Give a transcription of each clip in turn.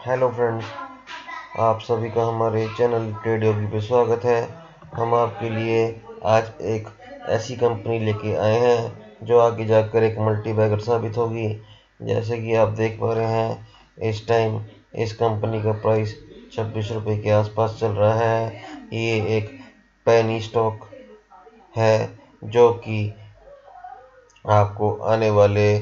Hello friends, आप सभी का हमारे चैनल ट्रेड योगी पे स्वागत है। हम आपके लिए आज एक ऐसी कंपनी लेके आए हैं जो आगे जाकर एक मल्टी बैगर साबित होगी। जैसे कि आप देख पा रहे हैं, इस टाइम इस कंपनी का प्राइस 26 रुपये के आसपास चल रहा है। ये एक पेनी स्टॉक है जो कि आपको आने वाले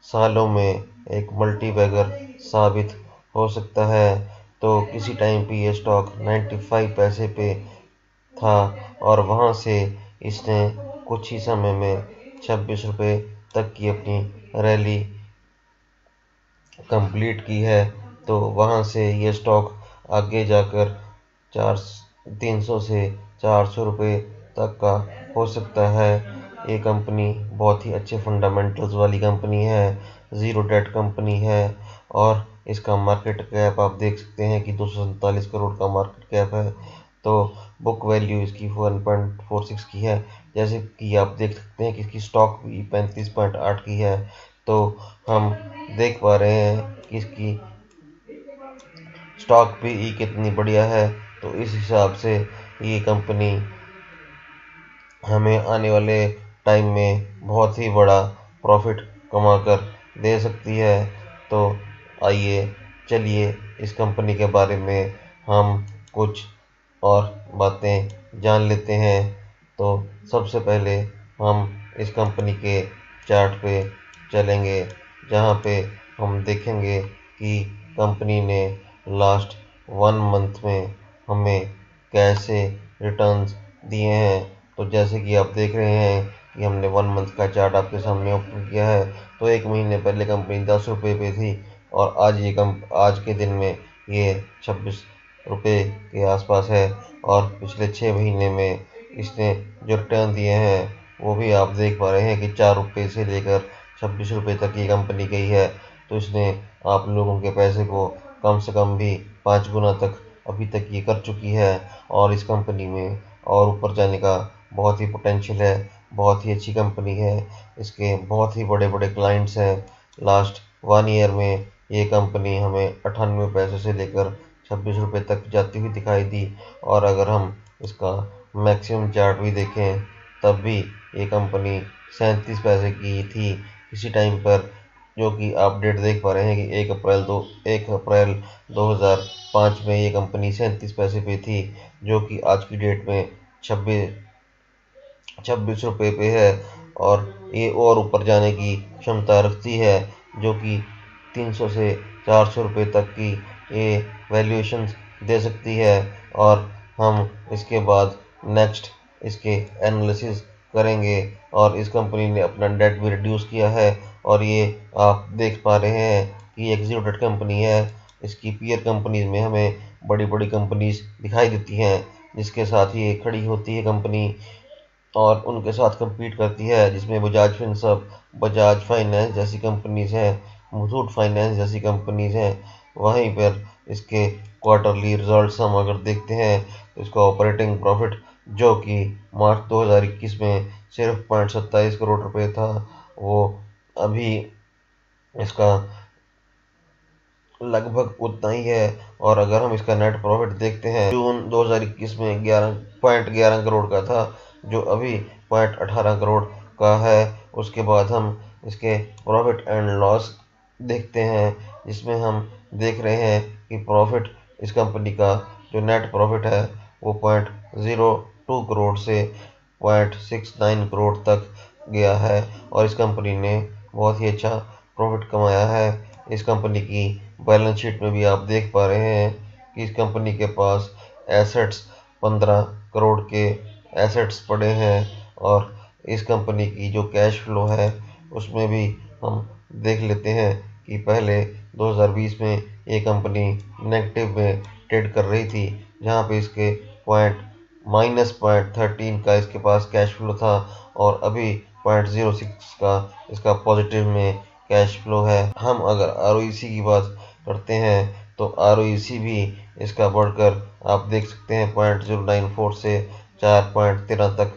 सालों में एक मल्टी बैगर साबित हो सकता है। तो किसी टाइम पे ये स्टॉक 95 पैसे पे था और वहां से इसने कुछ ही समय में 26 रुपये तक की अपनी रैली कंप्लीट की है। तो वहां से ये स्टॉक आगे जाकर 300 से 400 रुपये तक का हो सकता है। ये कंपनी बहुत ही अच्छे फंडामेंटल्स वाली कंपनी है, ज़ीरो डेट कंपनी है और इसका मार्केट कैप आप देख सकते हैं कि 247 करोड़ का मार्केट कैप है। तो बुक वैल्यू इसकी 1.46 की है। जैसे कि आप देख सकते हैं कि इसकी स्टॉक भी 35.8 की है। तो हम देख पा रहे हैं कि इसकी स्टॉक पीई कितनी बढ़िया है। तो इस हिसाब से ये कंपनी हमें आने वाले टाइम में बहुत ही बड़ा प्रॉफिट कमा कर दे सकती है। तो आइए चलिए इस कंपनी के बारे में हम कुछ और बातें जान लेते हैं। तो सबसे पहले हम इस कंपनी के चार्ट पे चलेंगे, जहाँ पे हम देखेंगे कि कंपनी ने लास्ट 1 मंथ में हमें कैसे रिटर्न्स दिए हैं। तो जैसे कि आप देख रहे हैं कि हमने 1 मंथ का चार्ट आपके सामने ओपन किया है। तो 1 महीने पहले कंपनी 10 रुपये पे थी और आज के दिन में ये 26 रुपये के आसपास है। और पिछले 6 महीने में इसने जो रिटर्न दिए हैं वो भी आप देख पा रहे हैं कि 4 रुपये से लेकर 26 रुपये तक ये कंपनी गई है। तो इसने आप लोगों के पैसे को कम से कम भी 5 गुना तक अभी तक ये कर चुकी है। और इस कंपनी में और ऊपर जाने का बहुत ही पोटेंशियल है। बहुत ही अच्छी कंपनी है, इसके बहुत ही बड़े बड़े क्लाइंट्स हैं। लास्ट 1 ईयर में ये कंपनी हमें 98 पैसे से लेकर 26 रुपये तक जाती हुई दिखाई दी। और अगर हम इसका मैक्सिमम चार्ट भी देखें तब भी ये कंपनी 37 पैसे की थी किसी टाइम पर, जो कि आप डेट देख पा रहे हैं कि 1 अप्रैल 2005 में ये कंपनी 37 पैसे पे थी, जो कि आज की डेट में 26 रुपये पे है। और ये और ऊपर जाने की क्षमता रखती है, जो कि 300 से 400 रुपये तक की ये वैल्यूएशन दे सकती है। और हम इसके बाद नेक्स्ट इसके एनालिसिस करेंगे। और इस कंपनी ने अपना डेट भी रिड्यूस किया है और ये आप देख पा रहे हैं कि एक ज़ीरो डेट कंपनी है। इसकी पीयर कंपनीज में हमें बड़ी बड़ी कंपनीज दिखाई देती हैं जिसके साथ ये खड़ी होती है कंपनी और उनके साथ compete करती है, जिसमें बजाज फिनसर्व, बजाज फाइनेंस जैसी कंपनीज हैं, मुथूट फाइनेंस जैसी कंपनीज हैं। वहीं पर इसके क्वार्टरली रिजल्ट्स हम अगर देखते हैं तो इसका ऑपरेटिंग प्रॉफिट, जो कि मार्च 2021 में सिर्फ 0.27 करोड़ रुपए था, वो अभी इसका लगभग उतना ही है। और अगर हम इसका नेट प्रॉफिट देखते हैं, जून 2021 में 11.11 करोड़ का था, जो अभी 0.18 करोड़ का है। उसके बाद हम इसके प्रॉफिट एंड लॉस देखते हैं, जिसमें हम देख रहे हैं कि प्रॉफिट इस कंपनी का जो नेट प्रॉफिट है वो 0.02 करोड़ से 0.69 करोड़ तक गया है। और इस कंपनी ने बहुत ही अच्छा प्रॉफिट कमाया है। इस कंपनी की बैलेंस शीट में भी आप देख पा रहे हैं कि इस कंपनी के पास एसेट्स 15 करोड़ के एसेट्स पड़े हैं। और इस कंपनी की जो कैश फ्लो है उसमें भी हम देख लेते हैं कि पहले 2020 में ये कंपनी नेगेटिव में ट्रेड कर रही थी, जहां पे इसके -0.13 का इसके पास कैश फ्लो था और अभी 0.06 का इसका पॉजिटिव में कैश फ्लो है। हम अगर आरओईसी की बात करते हैं तो आरओईसी भी इसका बढ़कर आप देख सकते हैं 0.094 से 4.13 तक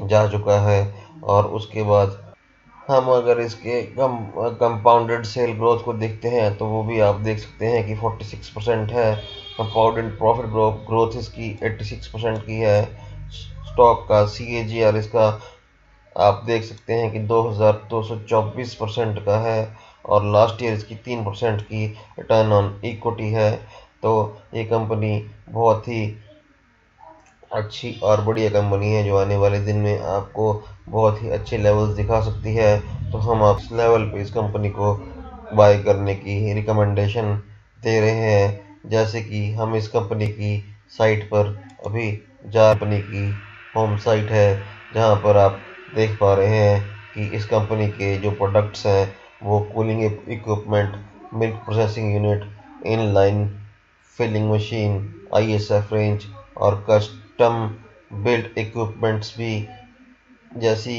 जा चुका है। और उसके बाद हम अगर इसके कंपाउंडेड सेल ग्रोथ को देखते हैं तो वो भी आप देख सकते हैं कि 46% है। कंपाउंडेड प्रॉफिट ग्रोथ इसकी 86% की है। स्टॉक का CAGR इसका आप देख सकते हैं कि 2224% का है और लास्ट ईयर इसकी 3% की रिटर्न ऑन इक्विटी है। तो ये कंपनी बहुत ही अच्छी और बढ़िया कंपनी है जो आने वाले दिन में आपको बहुत ही अच्छे लेवल्स दिखा सकती है। तो हम आप इस लेवल पे इस कंपनी को बाय करने की रिकमेंडेशन दे रहे हैं। जैसे कि हम इस कंपनी की साइट पर अभी कंपनी की होम साइट है, जहां पर आप देख पा रहे हैं कि इस कंपनी के जो प्रोडक्ट्स हैं वो cooling equipment, milk processing unit, inline filling machine, ISF range और कस्टम बिल्ट इक्विपमेंट्स भी जैसी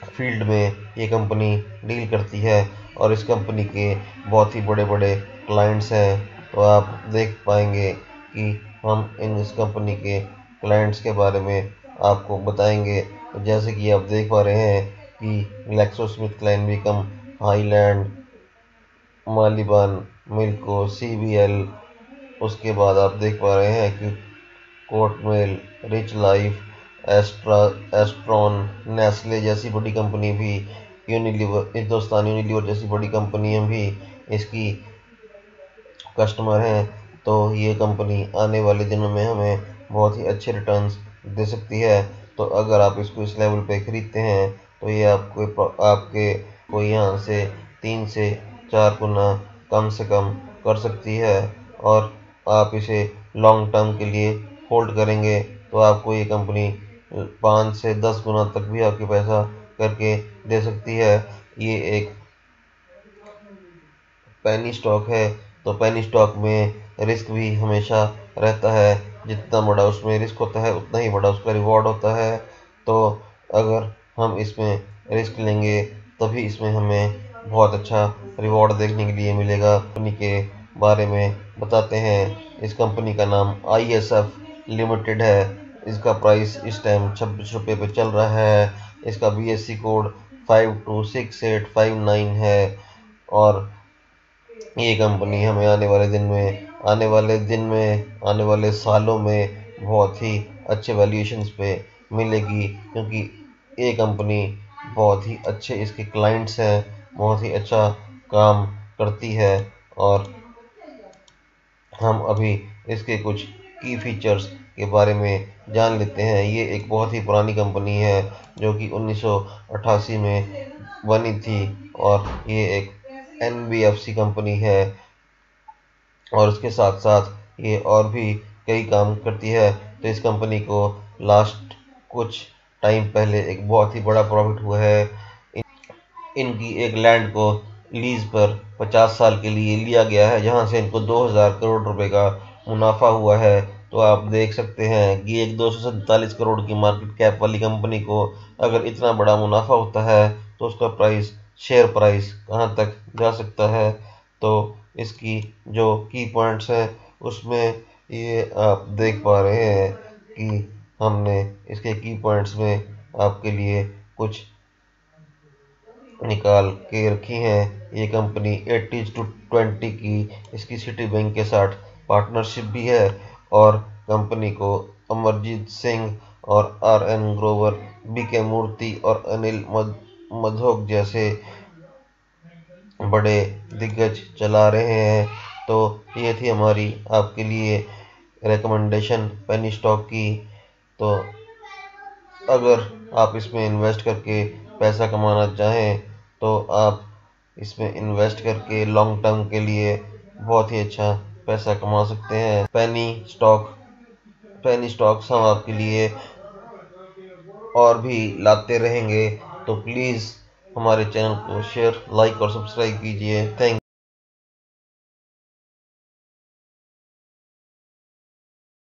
फील्ड में ये कंपनी डील करती है और इस कंपनी के बहुत ही बड़े बड़े क्लाइंट्स हैं। तो आप देख पाएंगे कि हम इस कंपनी के क्लाइंट्स के बारे में आपको बताएंगे। तो जैसे कि आप देख पा रहे हैं कि ग्लैक्सोस्मिथक्लाइन विकम, हाईलैंड, मालिबान, मिल्को, CBL, उसके बाद आप देख पा रहे हैं कि कोटमेल, रिच लाइफ, एस्ट्रॉन, नेस्ले जैसी बड़ी कंपनी भी, हिंदुस्तान यूनिलीवर जैसी बड़ी कंपनियां भी इसकी कस्टमर हैं। तो ये कंपनी आने वाले दिनों में हमें बहुत ही अच्छे रिटर्न्स दे सकती है। तो अगर आप इसको इस लेवल पे खरीदते हैं तो ये आपके को यहाँ से 3 से 4 गुना कम से कम कर सकती है और आप इसे लॉन्ग टर्म के लिए होल्ड करेंगे तो आपको ये कंपनी 5 से 10 गुना तक भी आपके पैसा करके दे सकती है। ये एक पेनी स्टॉक है। तो पेनी स्टॉक में रिस्क भी हमेशा रहता है, जितना बड़ा उसमें रिस्क होता है उतना ही बड़ा उसका रिवॉर्ड होता है। तो अगर हम इसमें रिस्क लेंगे तभी इसमें हमें बहुत अच्छा रिवॉर्ड देखने के लिए मिलेगा। कंपनी के बारे में बताते हैं। इस कंपनी का नाम ISF लिमिटेड है। इसका प्राइस इस टाइम 26 रुपये पे चल रहा है। इसका BSE कोड 526859 है और ये कंपनी हमें आने वाले सालों में बहुत ही अच्छे वैल्यूएशंस पे मिलेगी, क्योंकि ये कंपनी बहुत ही अच्छे इसके क्लाइंट्स हैं, बहुत ही अच्छा काम करती है। और हम अभी इसके कुछ की फीचर्स के बारे में जान लेते हैं। ये एक बहुत ही पुरानी कंपनी है जो कि 1988 में बनी थी और ये एक NBFC कंपनी है और उसके साथ साथ ये और भी कई काम करती है। तो इस कंपनी को लास्ट कुछ टाइम पहले एक बहुत ही बड़ा प्रॉफिट हुआ है। इनकी एक लैंड को लीज पर 50 साल के लिए लिया गया है, जहां से इनको 2000 करोड़ रुपए का मुनाफा हुआ है। तो आप देख सकते हैं कि एक 247 करोड़ की मार्केट कैप वाली कंपनी को अगर इतना बड़ा मुनाफा होता है तो उसका शेयर प्राइस कहां तक जा सकता है। तो इसकी जो की पॉइंट्स हैं उसमें ये आप देख पा रहे हैं कि हमने इसके की पॉइंट्स में आपके लिए कुछ निकाल के रखी हैं। ये कंपनी 80:20 की इसकी सिटी बैंक के साथ पार्टनरशिप भी है और कंपनी को अमरजीत सिंह और RN ग्रोवर, BK मूर्ति और अनिल मधोक जैसे बड़े दिग्गज चला रहे हैं। तो ये थी हमारी आपके लिए रिकमेंडेशन पेनी स्टॉक की। तो अगर आप इसमें इन्वेस्ट करके पैसा कमाना चाहें तो आप इसमें इन्वेस्ट करके लॉन्ग टर्म के लिए बहुत ही अच्छा पैसा कमा सकते हैं। पेनी स्टॉक्स हम आपके लिए और भी लाते रहेंगे। तो प्लीज़ हमारे चैनल को शेयर, लाइक और सब्सक्राइब कीजिए। थैंक